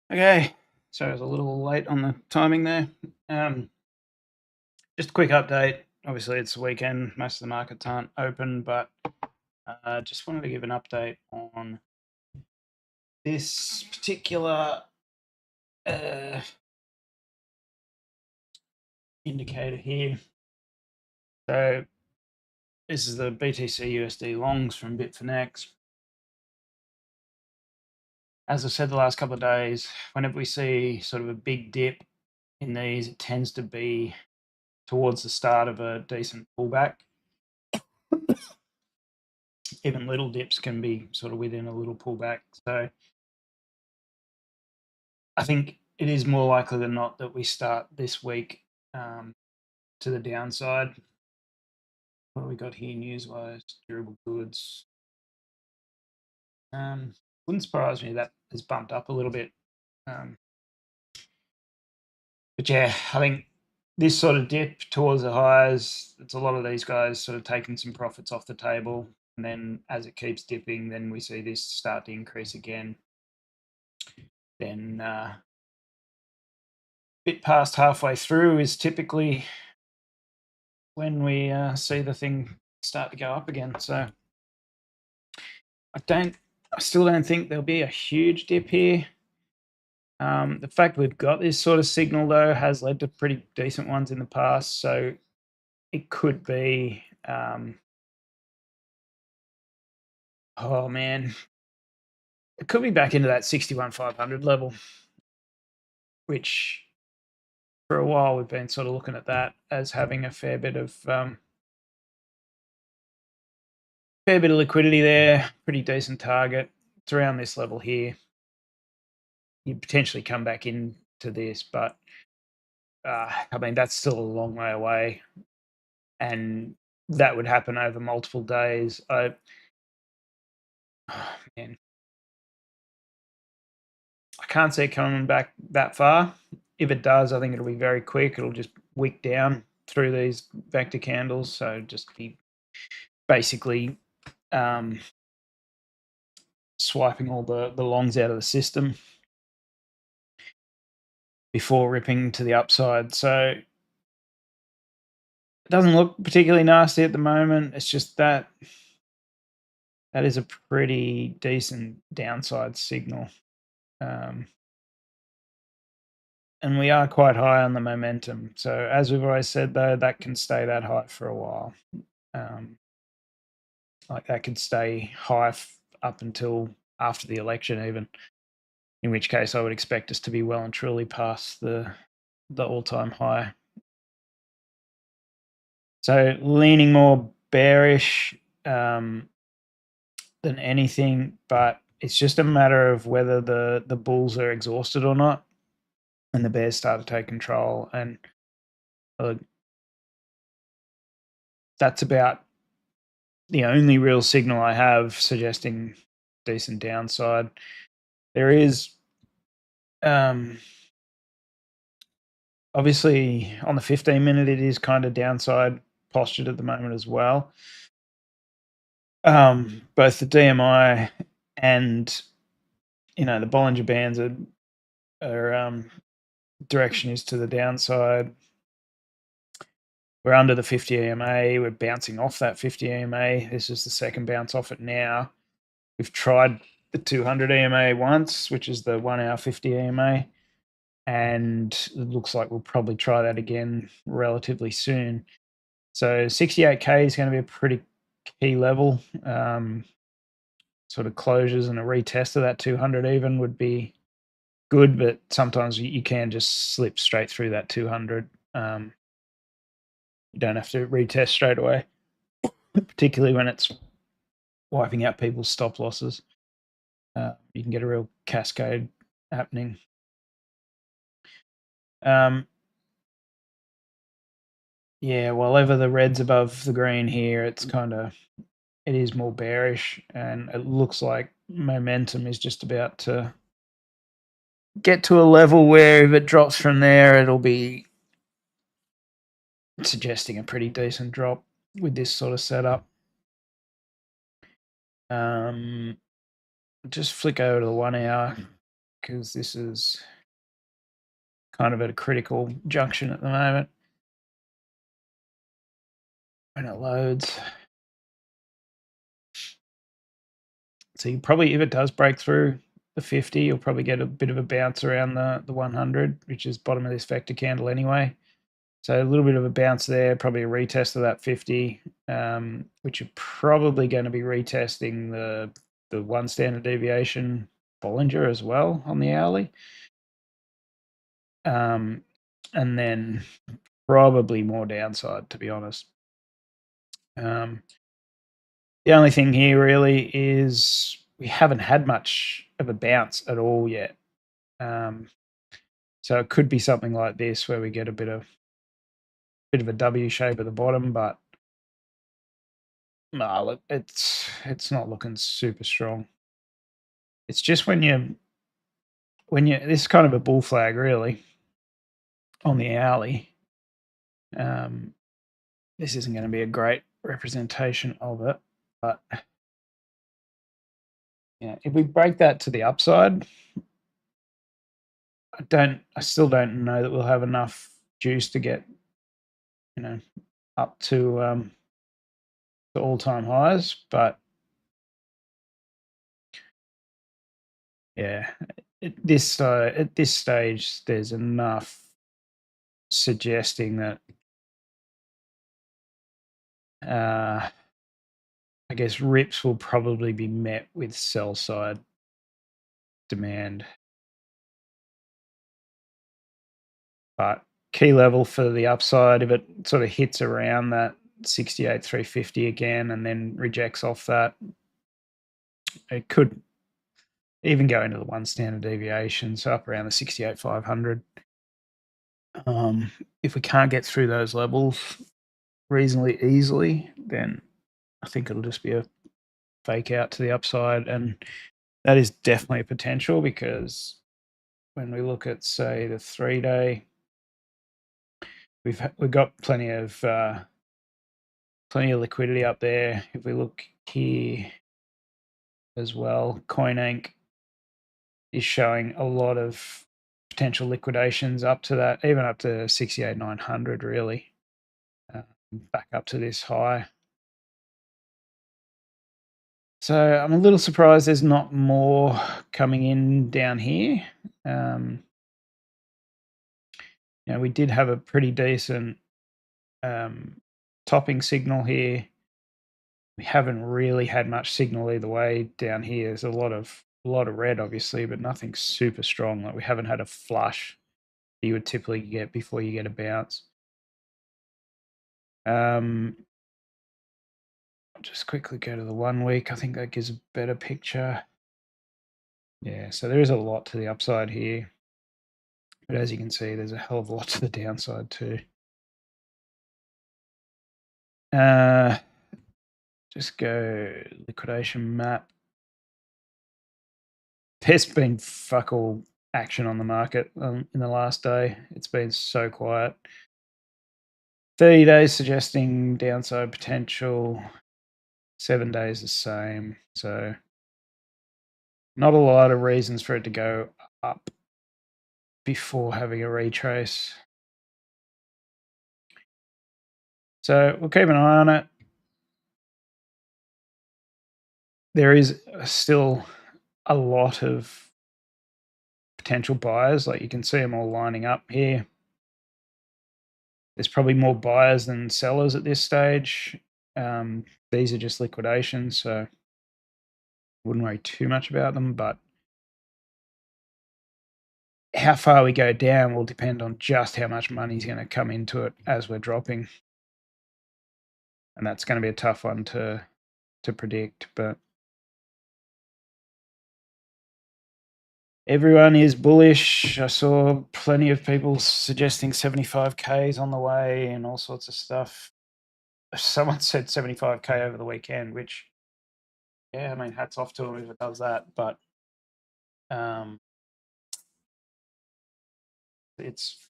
Okay, so I was a little late on the timing there. Just a quick update. Obviously, it's the weekend. Most of the markets aren't open, but just wanted to give an update on this particular uh, indicator here. So this is the BTC USD longs from Bitfinex. As I said the last couple of days, whenever we see sort of a big dip in these, it tends to be towards the start of a decent pullback. Even little dips can be sort of within a little pullback. So I think it is more likely than not that we start this week to the downside. What have we got here news-wise? Durable goods. Wouldn't surprise me that has bumped up a little bit. But yeah, I think this sort of dip towards the highs, it's a lot of these guys sort of taking some profits off the table. And then as it keeps dipping, then we see this start to increase again. Then bit past halfway through is typically when we see the thing start to go up again. So I still don't think there'll be a huge dip here. The fact we've got this sort of signal though has led to pretty decent ones in the past. So it could be, oh man, it could be back into that 61,500 level, which for a while we've been sort of looking at that as having a fair bit of liquidity there, pretty decent target. It's around this level here. You potentially come back into this, but I mean that's still a long way away, and that would happen over multiple days. Man, I can't see it coming back that far. If it does, I think it'll be very quick. It'll just wick down through these vector candles, so just be basically swiping all the longs out of the system before ripping to the upside. So it doesn't look particularly nasty at the moment. It's just that is a pretty decent downside signal. And we are quite high on the momentum. So as we've always said, though, that can stay that high for a while. Like that could stay high up until after the election even, in which case I would expect us to be well and truly past the all-time high. So leaning more bearish than anything, but it's just a matter of whether the bulls are exhausted or not and the bears start to take control. And that's about the only real signal I have suggesting decent downside. There is obviously on the 15-minute, it is kind of downside postured at the moment as well. Both the DMI and the Bollinger Bands are direction is to the downside. We're under the 50 EMA. We're bouncing off that 50 EMA. This is the second bounce off it now. We've tried the 200 EMA once, which is the 1 hour 50 EMA. And it looks like we'll probably try that again relatively soon. So 68K is going to be a pretty key level. Sort of closures and a retest of that 200 even would be good, but sometimes you can just slip straight through that 200. You don't have to retest straight away, particularly when it's wiping out people's stop losses. You can get a real cascade happening. Yeah, while ever the red's above the green here, it is more bearish, and it looks like momentum is just about to get to a level where if it drops from there, it'll be suggesting a pretty decent drop with this sort of setup. Just flick over to the 1 hour because this is kind of at a critical junction at the moment when it loads. So you probably, if it does break through the 50, you'll probably get a bit of a bounce around the 100, which is bottom of this vector candle anyway. So a little bit of a bounce there, probably a retest of that 50, which are probably going to be retesting the 1 standard deviation Bollinger as well on the hourly. And then probably more downside, to be honest. The only thing here really is we haven't had much of a bounce at all yet. So it could be something like this where we get a bit of a W shape at the bottom, but no, look, it's not looking super strong. It's just when you this is kind of a bull flag really on the hourly. This isn't going to be a great representation of it, but yeah, if we break that to the upside, I still don't know that we'll have enough juice to get, up to the all-time highs, but yeah, at this stage, there's enough suggesting that I guess rips will probably be met with sell side demand. But key level for the upside, if it sort of hits around that 68,350 again and then rejects off that, it could even go into the 1 standard deviation, so up around the 68,500. If we can't get through those levels reasonably easily, then I think it'll just be a fake out to the upside, and that is definitely a potential because when we look at, say, the 3-day, we've got plenty of liquidity up there. If we look here as well, CoinAnk is showing a lot of potential liquidations up to that, even up to 68,900 really, back up to this high. So I'm a little surprised there's not more coming in down here. We did have a pretty decent topping signal here. We haven't really had much signal either way down here. There's a lot of red, obviously, but nothing super strong. Like we haven't had a flush that you would typically get before you get a bounce. I'll just quickly go to the 1 week. I think that gives a better picture. Yeah, so there is a lot to the upside here. But as you can see, there's a hell of a lot to the downside too. Just go liquidation map. There's been fuck all action on the market in the last day. It's been so quiet. 30 days suggesting downside potential. 7 days the same. So not a lot of reasons for it to go up before having a retrace. So we'll keep an eye on it. There is still a lot of potential buyers. Like you can see them all lining up here. There's probably more buyers than sellers at this stage. These are just liquidations, so wouldn't worry too much about them, but how far we go down will depend on just how much money is going to come into it as we're dropping. And that's going to be a tough one to predict, but everyone is bullish. I saw plenty of people suggesting 75Ks on the way and all sorts of stuff. Someone said 75K over the weekend, which, yeah, I mean, hats off to them if it does that, but it's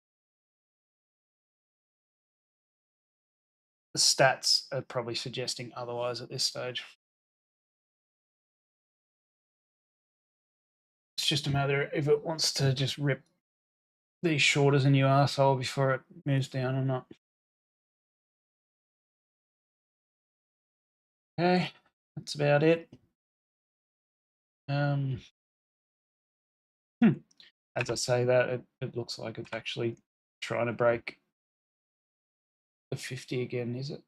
the stats are probably suggesting otherwise at this stage. just a matter if it wants to just rip these short as a new arsehole before it moves down or not. Okay, that's about it. As I say that, it looks like it's actually trying to break the 50 again, is it?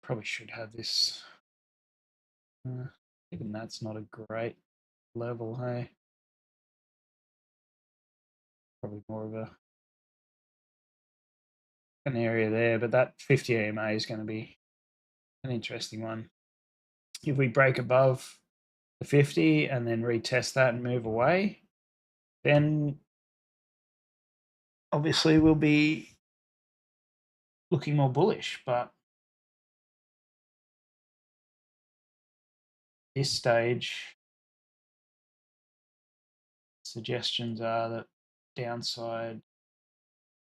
Probably should have this. Even that's not a great level, hey? Probably more of an area there, but that 50 EMA is going to be an interesting one. If we break above the 50 and then retest that and move away, then obviously we'll be looking more bullish. But this stage, suggestions are that downside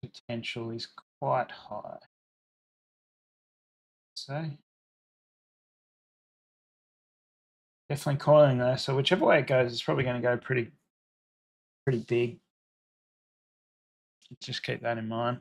potential is quite high. So definitely coiling though. So whichever way it goes, it's probably going to go pretty big. Just keep that in mind.